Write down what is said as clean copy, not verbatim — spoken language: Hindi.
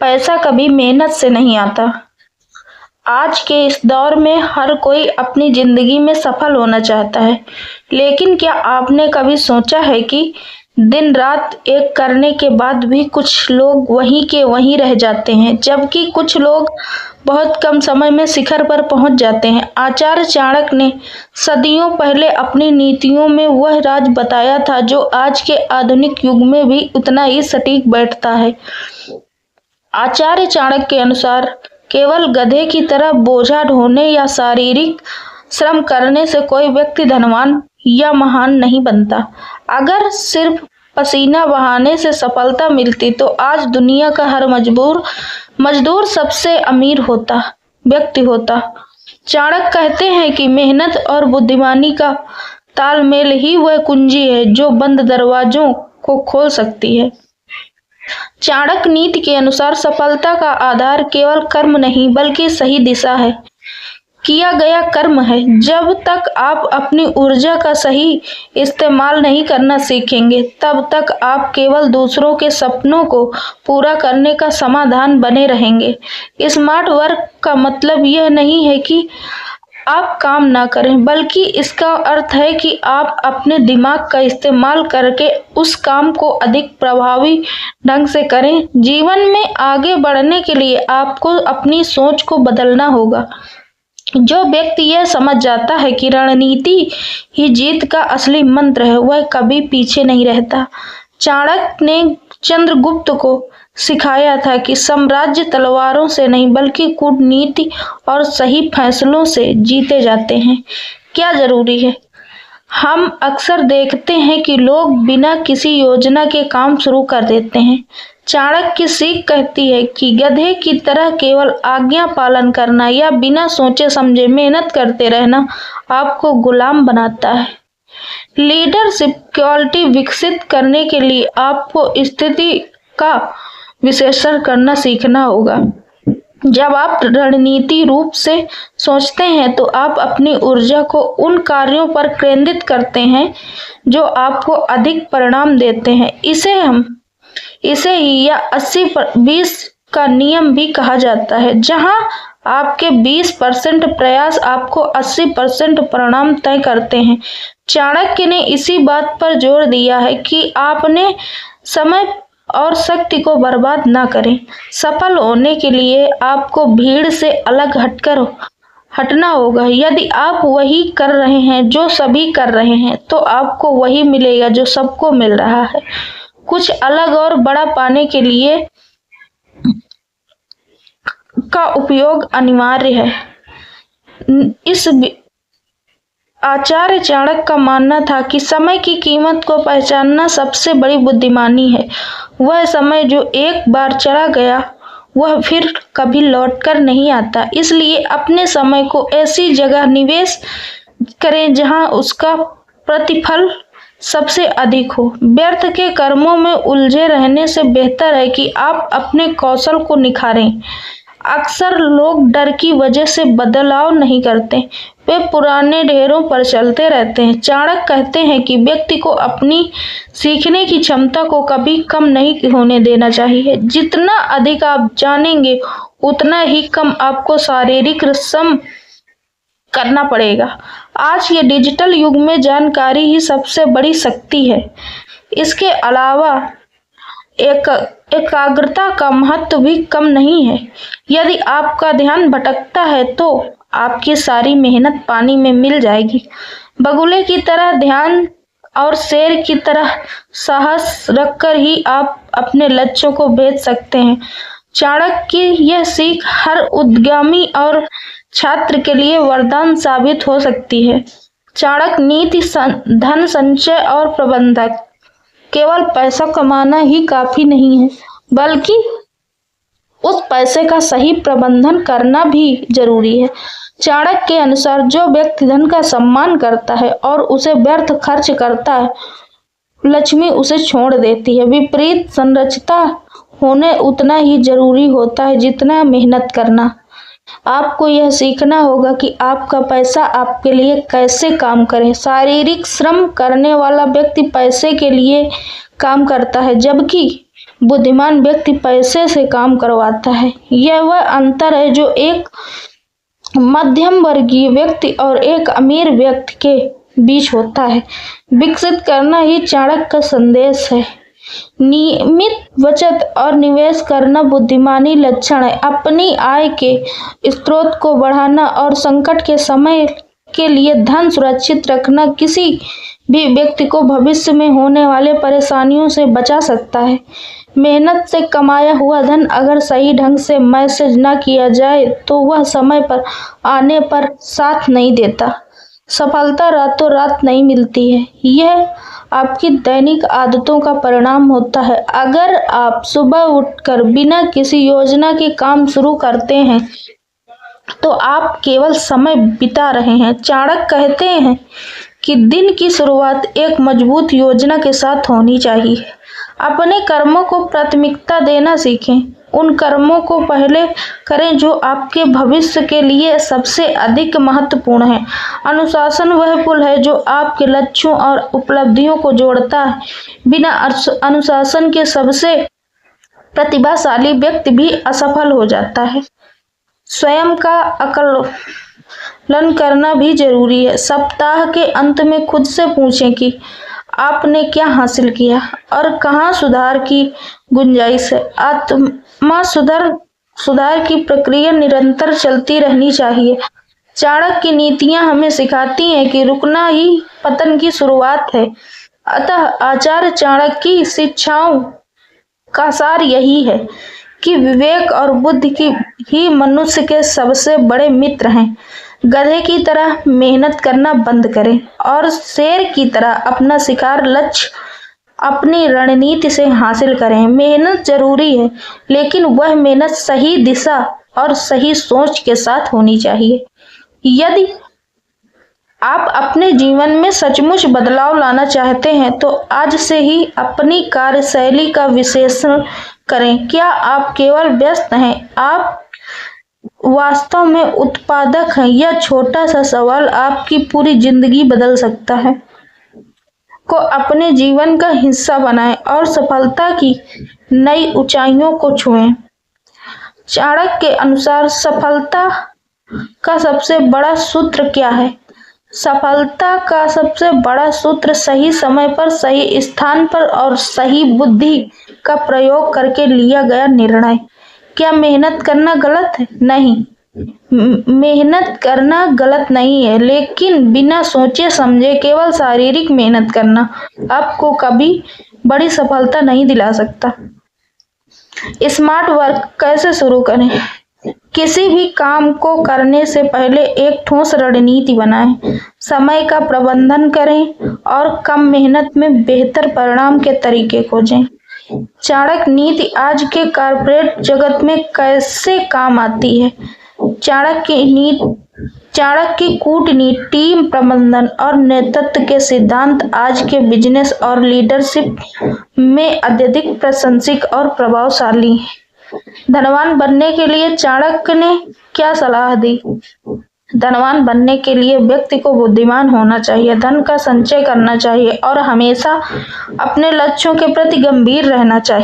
पैसा कभी मेहनत से नहीं आता। आज के इस दौर में हर कोई अपनी जिंदगी में सफल होना चाहता है, लेकिन क्या आपने कभी सोचा है कि दिन रात एक करने के बाद भी कुछ लोग वहीं के वहीं रह जाते हैं, जबकि कुछ लोग बहुत कम समय में शिखर पर पहुंच जाते हैं। आचार्य चाणक्य ने सदियों पहले अपनी नीतियों में वह राज बताया था जो आज के आधुनिक युग में भी उतना ही सटीक बैठता है। आचार्य चाणक्य के अनुसार केवल गधे की तरह बोझा ढोने या शारीरिक श्रम करने से कोई व्यक्ति धनवान या महान नहीं बनता। अगर सिर्फ पसीना बहाने से सफलता मिलती तो आज दुनिया का हर मजदूर सबसे अमीर व्यक्ति होता। चाणक्य कहते हैं कि मेहनत और बुद्धिमानी का तालमेल ही वह कुंजी है जो बंद दरवाजों को खोल सकती है। चाणक्य नीति के अनुसार सफलता का आधार केवल कर्म नहीं बल्कि सही दिशा है, किया गया कर्म है। जब तक आप अपनी ऊर्जा का सही इस्तेमाल नहीं करना सीखेंगे, तब तक आप केवल दूसरों के सपनों को पूरा करने का समाधान बने रहेंगे। स्मार्ट वर्क का मतलब यह नहीं है कि आप काम ना करें, बल्कि इसका अर्थ है कि आप अपने दिमाग का इस्तेमाल करके उस काम को अधिक प्रभावी ढंग से करें। जीवन में आगे बढ़ने के लिए आपको अपनी सोच को बदलना होगा। जो व्यक्ति यह समझ जाता है कि रणनीति ही जीत का असली मंत्र है, वह कभी पीछे नहीं रहता। चाणक्य ने चंद्रगुप्त को सिखाया था कि साम्राज्य तलवारों से नहीं बल्कि कूटनीति और सही फैसलों से जीते जाते हैं। क्या जरूरी है? हम अक्सर देखते हैं कि लोग बिना किसी योजना के काम शुरू कर देते हैं। चाणक्य की सीख कहती है कि गधे की तरह केवल आज्ञा पालन करना या बिना सोचे समझे मेहनत करते रहना आपको गुलाम बनाता है। लीडरशिप क्वालिटी विकसित करने के लिए आपको स्थिति का विश्लेषण करना सीखना होगा। जब आप रणनीति रूप से सोचते हैं तो आप अपनी ऊर्जा को उन कार्यों पर केंद्रित करते हैं जो आपको अधिक परिणाम देते हैं। इसे ही या 80-20 का नियम भी कहा जाता है, जहां आपके 20% प्रयास आपको 80% परिणाम तय करते हैं। चाणक्य ने इसी बात पर जोर दिया है कि आपने समय और शक्ति को बर्बाद ना करें। सफल होने के लिए आपको भीड़ से अलग हटना होगा। यदि आप वही कर रहे हैं जो सभी कर रहे हैं, तो आपको वही मिलेगा जो सबको मिल रहा है। कुछ अलग और बड़ा पाने के लिए का उपयोग अनिवार्य है। आचार्य चाणक्य का मानना था कि समय की कीमत को पहचानना सबसे बड़ी बुद्धिमानी है। वह समय जो एक बार चला गया वह फिर कभी लौटकर नहीं आता। इसलिए अपने समय को ऐसी जगह निवेश करें जहां उसका प्रतिफल सबसे अधिक हो। व्यर्थ के कर्मों में उलझे रहने से बेहतर है कि आप अपने कौशल को निखारें। अक्सर लोग डर की वजह से बदलाव नहीं करते, वे पुराने ढेरों पर चलते रहते हैं। चाणक्य कहते हैं कि व्यक्ति को अपनी सीखने की क्षमता को कभी कम नहीं होने देना चाहिए। जितना अधिक आप जानेंगे उतना ही कम आपको शारीरिक श्रम करना पड़ेगा। आज के डिजिटल युग में जानकारी ही सबसे बड़ी शक्ति है। इसके अलावा एकाग्रता का महत्व भी कम नहीं है। यदि आपका ध्यान भटकता है तो आपकी सारी मेहनत पानी में मिल जाएगी। बगुले की तरह ध्यान और शेर की तरह साहस रखकर ही आप अपने लक्ष्यों को भेज सकते हैं। चाणक्य की यह सीख हर उद्यमी और छात्र के लिए वरदान साबित हो सकती है। चाणक्य नीति धन संचय और प्रबंधक केवल पैसा कमाना ही काफी नहीं है, बल्कि उस पैसे का सही प्रबंधन करना भी जरूरी है। चाणक्य के अनुसार जो व्यक्ति धन का सम्मान करता है और उसे व्यर्थ खर्च करता है, लक्ष्मी उसे छोड़ देती है। विपरीत संरचना होने उतना ही जरूरी होता है जितना मेहनत करना। आपको यह सीखना होगा कि आपका पैसा आपके लिए कैसे काम करे। शारीरिक श्रम करने वाला व्यक्ति पैसे के लिए काम करता है, जबकि बुद्धिमान व्यक्ति पैसे से काम करवाता है। यह वह अंतर है जो एक मध्यम वर्गीय व्यक्ति और एक अमीर व्यक्ति के बीच होता है। विकसित करना ही चाणक्य का संदेश है। नियमित बचत और निवेश करना बुद्धिमानी लक्षण है। अपनी आय के स्रोत को बढ़ाना और संकट के समय के लिए धन सुरक्षित रखना किसी भी व्यक्ति को भविष्य में होने वाले परेशानियों से बचा सकता है। मेहनत से कमाया हुआ धन अगर सही ढंग से मैनेज न किया जाए तो वह समय पर आने पर साथ नहीं देता। सफलता रातों रात नहीं मिलती है, यह आपकी दैनिक आदतों का परिणाम होता है। अगर आप सुबह उठकर बिना किसी योजना के काम शुरू करते हैं तो आप केवल समय बिता रहे हैं। चाणक्य कहते हैं कि दिन की शुरुआत एक मजबूत योजना के साथ होनी चाहिए। अपने कर्मों को प्राथमिकता देना सीखें। उन कर्मों को पहले करें जो आपके भविष्य के लिए सबसे अधिक महत्वपूर्ण है। अनुशासन वह पुल है जो आपके लक्ष्यों और उपलब्धियों को जोड़ता है। बिना अनुशासन के सबसे प्रतिभाशाली व्यक्ति भी असफल हो जाता है। स्वयं का आकलन करना भी जरूरी है। सप्ताह के अंत में खुद से पूछें कि आपने क्या हासिल किया और कहाँ सुधार की गुंजाइश है। आत्मा सुधार की प्रक्रिया निरंतर चलती रहनी चाहिए। चाणक्य की नीतियां हमें सिखाती हैं कि रुकना ही पतन की शुरुआत है। अतः आचार्य चाणक्य की शिक्षाओं का सार यही है कि विवेक और बुद्धि ही मनुष्य के सबसे बड़े मित्र हैं। गधे की तरह मेहनत करना बंद करें और शेर की तरह अपना शिकार लक्ष्य अपनी रणनीति से हासिल करें। मेहनत जरूरी है, लेकिन वह मेहनत सही दिशा और सही सोच के साथ होनी चाहिए। यदि आप अपने जीवन में सचमुच बदलाव लाना चाहते हैं तो आज से ही अपनी कार्यशैली का विश्लेषण करें। क्या आप केवल व्यस्त हैं, आप वास्तव में उत्पादक हैं? यह छोटा सा सवाल आपकी पूरी जिंदगी बदल सकता है। को अपने जीवन का हिस्सा बनाएं और सफलता की नई ऊंचाइयों को छुएं। चाणक्य के अनुसार सफलता का सबसे बड़ा सूत्र क्या है? सफलता का सबसे बड़ा सूत्र सही समय पर, सही स्थान पर और सही बुद्धि का प्रयोग करके लिया गया निर्णय। क्या मेहनत करना गलत है? नहीं, मेहनत करना गलत नहीं है, लेकिन बिना सोचे समझे केवल शारीरिक मेहनत करना आपको कभी बड़ी सफलता नहीं दिला सकता। स्मार्ट वर्क कैसे शुरू करें? किसी भी काम को करने से पहले एक ठोस रणनीति बनाएं, समय का प्रबंधन करें और कम मेहनत में बेहतर परिणाम के तरीके खोजें। चाणक्य नीति आज के कॉर्पोरेट जगत में कैसे काम आती है? चाणक्य की कूटनीति, टीम प्रबंधन और नेतृत्व के सिद्धांत आज के बिजनेस और लीडरशिप में अत्यधिक प्रासंगिक और प्रभावशाली हैं। धनवान बनने के लिए चाणक्य ने क्या सलाह दी? धनवान बनने के लिए व्यक्ति को बुद्धिमान होना चाहिए, धन का संचय करना चाहिए और हमेशा अपने लक्ष्यों के प्रति गंभीर रहना चाहिए।